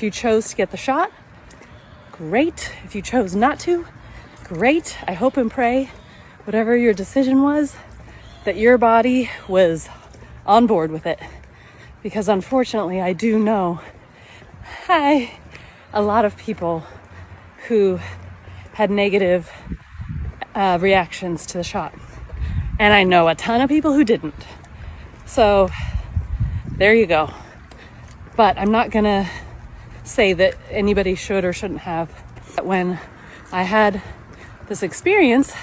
If you chose to get the shot, great. If you chose not to, great. I hope and pray, whatever your decision was, that your body was on board with it. Because unfortunately, I do know a lot of people who had negative reactions to the shot. And I know a ton of people who didn't. So there you go. But I'm not gonna say that anybody should or shouldn't have. When I had this experience,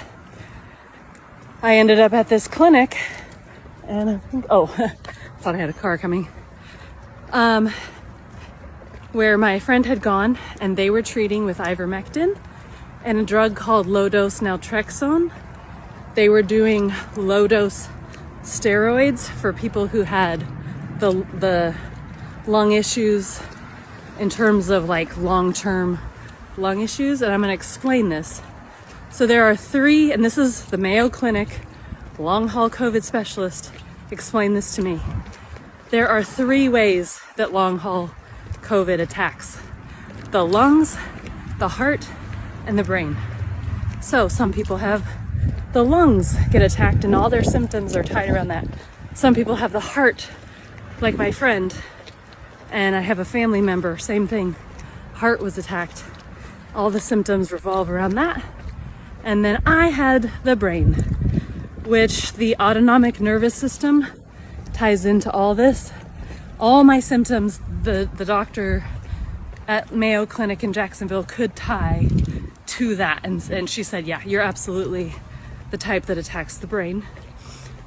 I ended up at this clinic and I think, thought I had a car coming. Where my friend had gone and they were treating with ivermectin and a drug called low-dose naltrexone. They were doing low-dose steroids for people who had the lung issues in terms of like long-term lung issues. And I'm gonna explain this. So there are 3, and this is the Mayo Clinic long haul COVID specialist explained this to me. There are 3 ways that long haul COVID attacks: the lungs, the heart, and the brain. So some people have the lungs get attacked and all their symptoms are tied around that. Some people have the heart, like my friend, and I have a family member, same thing. Heart was attacked. All the symptoms revolve around that. And then I had the brain, which the autonomic nervous system ties into all this. All my symptoms, the doctor at Mayo Clinic in Jacksonville could tie to that. And she said, yeah, you're absolutely the type that attacks the brain.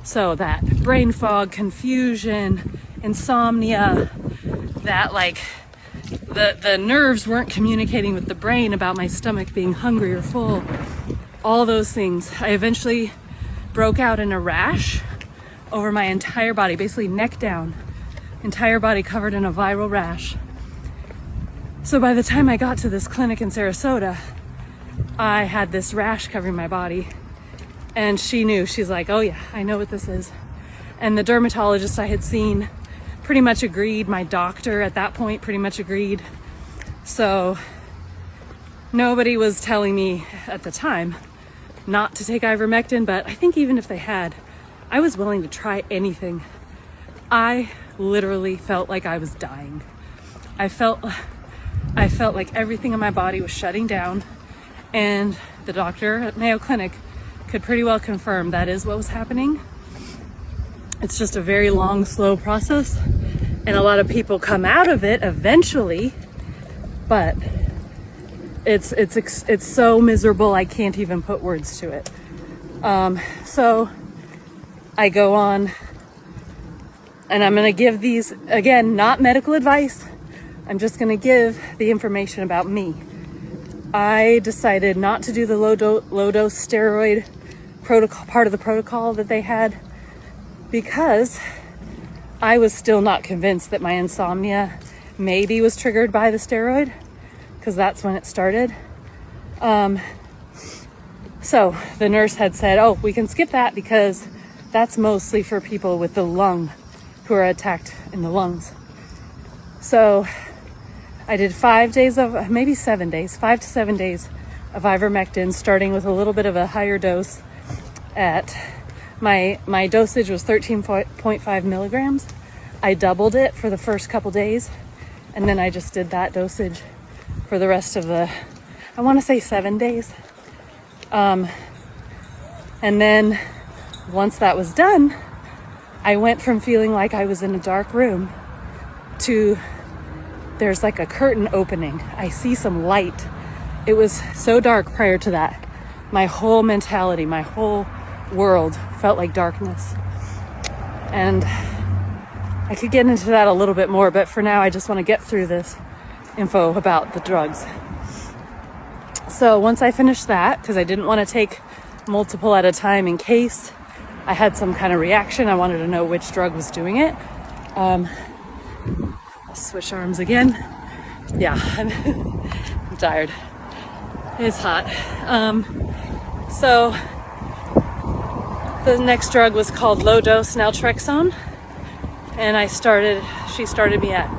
So that brain fog, confusion, insomnia, that like the nerves weren't communicating with the brain about my stomach being hungry or full. All those things. I eventually broke out in a rash over my entire body, basically neck down, entire body covered in a viral rash. So by the time I got to this clinic in Sarasota, I had this rash covering my body. And she knew, she's like, oh yeah, I know what this is. And the dermatologist I had seen pretty much agreed. My doctor at that point pretty much agreed. So nobody was telling me at the time not to take ivermectin, but I think even if they had, I was willing to try anything. I literally felt like I was dying. I felt like everything in my body was shutting down, and the doctor at Mayo Clinic could pretty well confirm that is what was happening. It's just a very long, slow process, and a lot of people come out of it eventually, but it's so miserable I can't even put words to it. So I go on, and I'm gonna give these, again, not medical advice. I'm just gonna give the information about me. I decided not to do the low-dose steroid protocol, part of the protocol that they had, because I was still not convinced that my insomnia maybe was triggered by the steroid, because that's when it started. So the nurse had said, oh, we can skip that because that's mostly for people with the lung, who are attacked in the lungs. So I did 5 days of, maybe 7 days, 5 to 7 days of ivermectin, starting with a little bit of a higher dose. At my dosage was 13.5 milligrams. I doubled it for the first couple days, and then I just did that dosage for the rest of the, I want to say 7 days. And then once that was done, I went from feeling like I was in a dark room to there's like a curtain opening. I see some light. It was so dark prior to that. My whole mentality, my whole world felt like darkness. And I could get into that a little bit more, but for now I just want to get through this info about the drugs. So once I finished that, because I didn't want to take multiple at a time in case I had some kind of reaction, I wanted to know which drug was doing it. I'll switch arms again. Yeah, I'm tired. It's hot. So the next drug was called low-dose naltrexone, and she started me at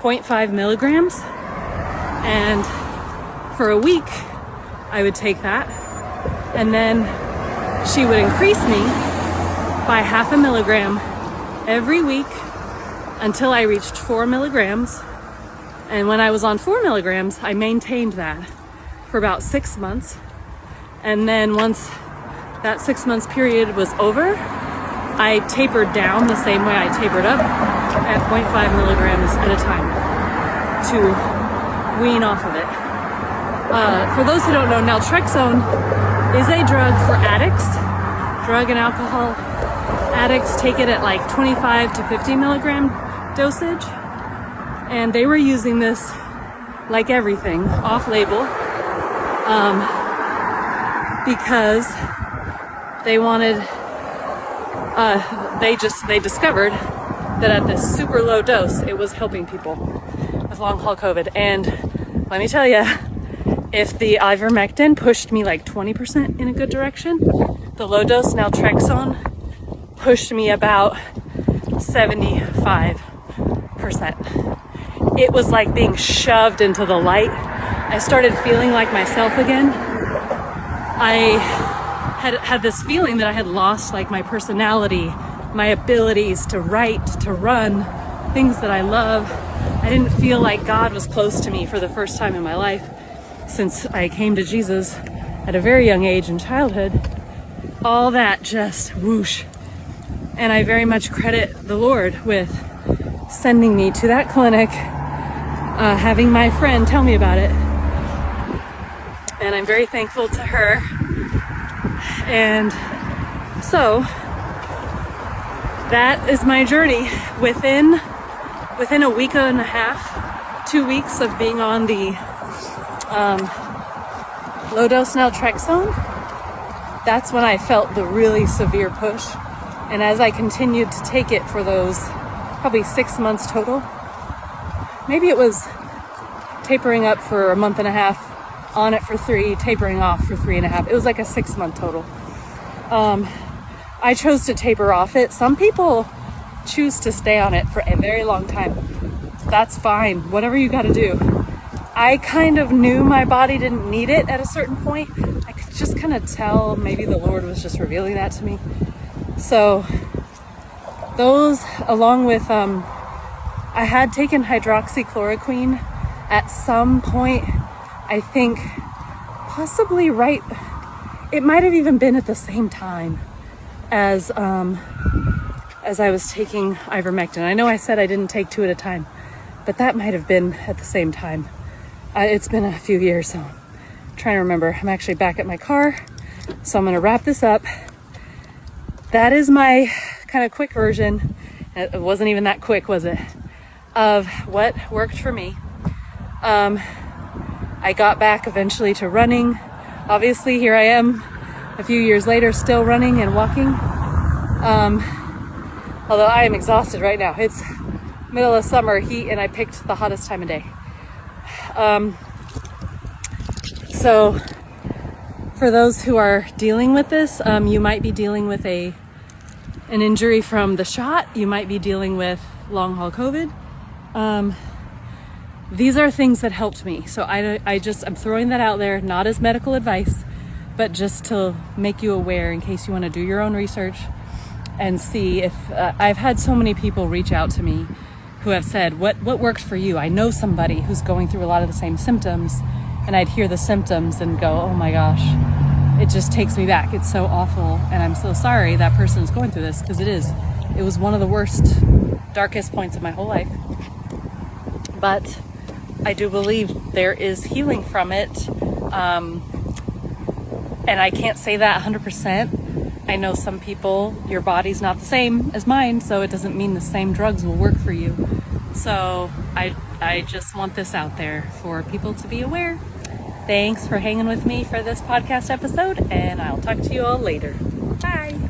0.5 milligrams. And for a week, I would take that. And then she would increase me by 0.5 milligram every week until I reached 4 milligrams. And when I was on 4 milligrams, I maintained that for about 6 months. And then once that 6 months period was over, I tapered down the same way I tapered up at 0.5 milligrams at a time to wean off of it. For those who don't know, naltrexone is a drug for addicts. Drug and alcohol addicts take it at like 25 to 50 milligram dosage. And they were using this, like everything, off-label, because they wanted, they discovered that at this super low dose, it was helping people with long haul COVID. And let me tell you, if the ivermectin pushed me like 20% in a good direction, the low dose naltrexone pushed me about 75%. It was like being shoved into the light. I started feeling like myself again. I had this feeling that I had lost like my personality, my abilities to write, to run, things that I love. I didn't feel like God was close to me for the first time in my life since I came to Jesus at a very young age in childhood. All that just whoosh. And I very much credit the Lord with sending me to that clinic, having my friend tell me about it. And I'm very thankful to her. And so that is my journey. Within a week and a half, 2 weeks of being on the low dose naltrexone, that's when I felt the really severe push. And as I continued to take it for those probably 6 months total, maybe it was tapering up for a month and a half, on it for 3, tapering off for 3.5. It was like a 6 month total. I chose to taper off it. Some people choose to stay on it for a very long time. That's fine, whatever you gotta do. I kind of knew my body didn't need it at a certain point. I could just kind of tell, maybe the Lord was just revealing that to me. So those, along with, I had taken hydroxychloroquine at some point, I think possibly it might have even been at the same time as I was taking ivermectin. I know I said I didn't take 2 at a time, but that might have been at the same time. It's been a few years, so I'm trying to remember. I'm actually back at my car, so I'm going to wrap this up. That is my kind of quick version. It wasn't even that quick, was it? Of what worked for me. I got back eventually to running. Obviously, here I am a few years later, still running and walking. Although I am exhausted right now. It's middle of summer heat and I picked the hottest time of day. So for those who are dealing with this, you might be dealing with an injury from the shot. You might be dealing with long haul COVID. These are things that helped me. So I'm throwing that out there, not as medical advice, but just to make you aware in case you want to do your own research and see if, I've had so many people reach out to me who have said, what worked for you? I know somebody who's going through a lot of the same symptoms, and I'd hear the symptoms and go, oh my gosh, it just takes me back. It's so awful. And I'm so sorry that person is going through this, because it was one of the worst, darkest points of my whole life. But I do believe there is healing from it. And I can't say that 100%. I know some people, your body's not the same as mine, so it doesn't mean the same drugs will work for you. So I just want this out there for people to be aware. Thanks for hanging with me for this podcast episode, and I'll talk to you all later. Bye.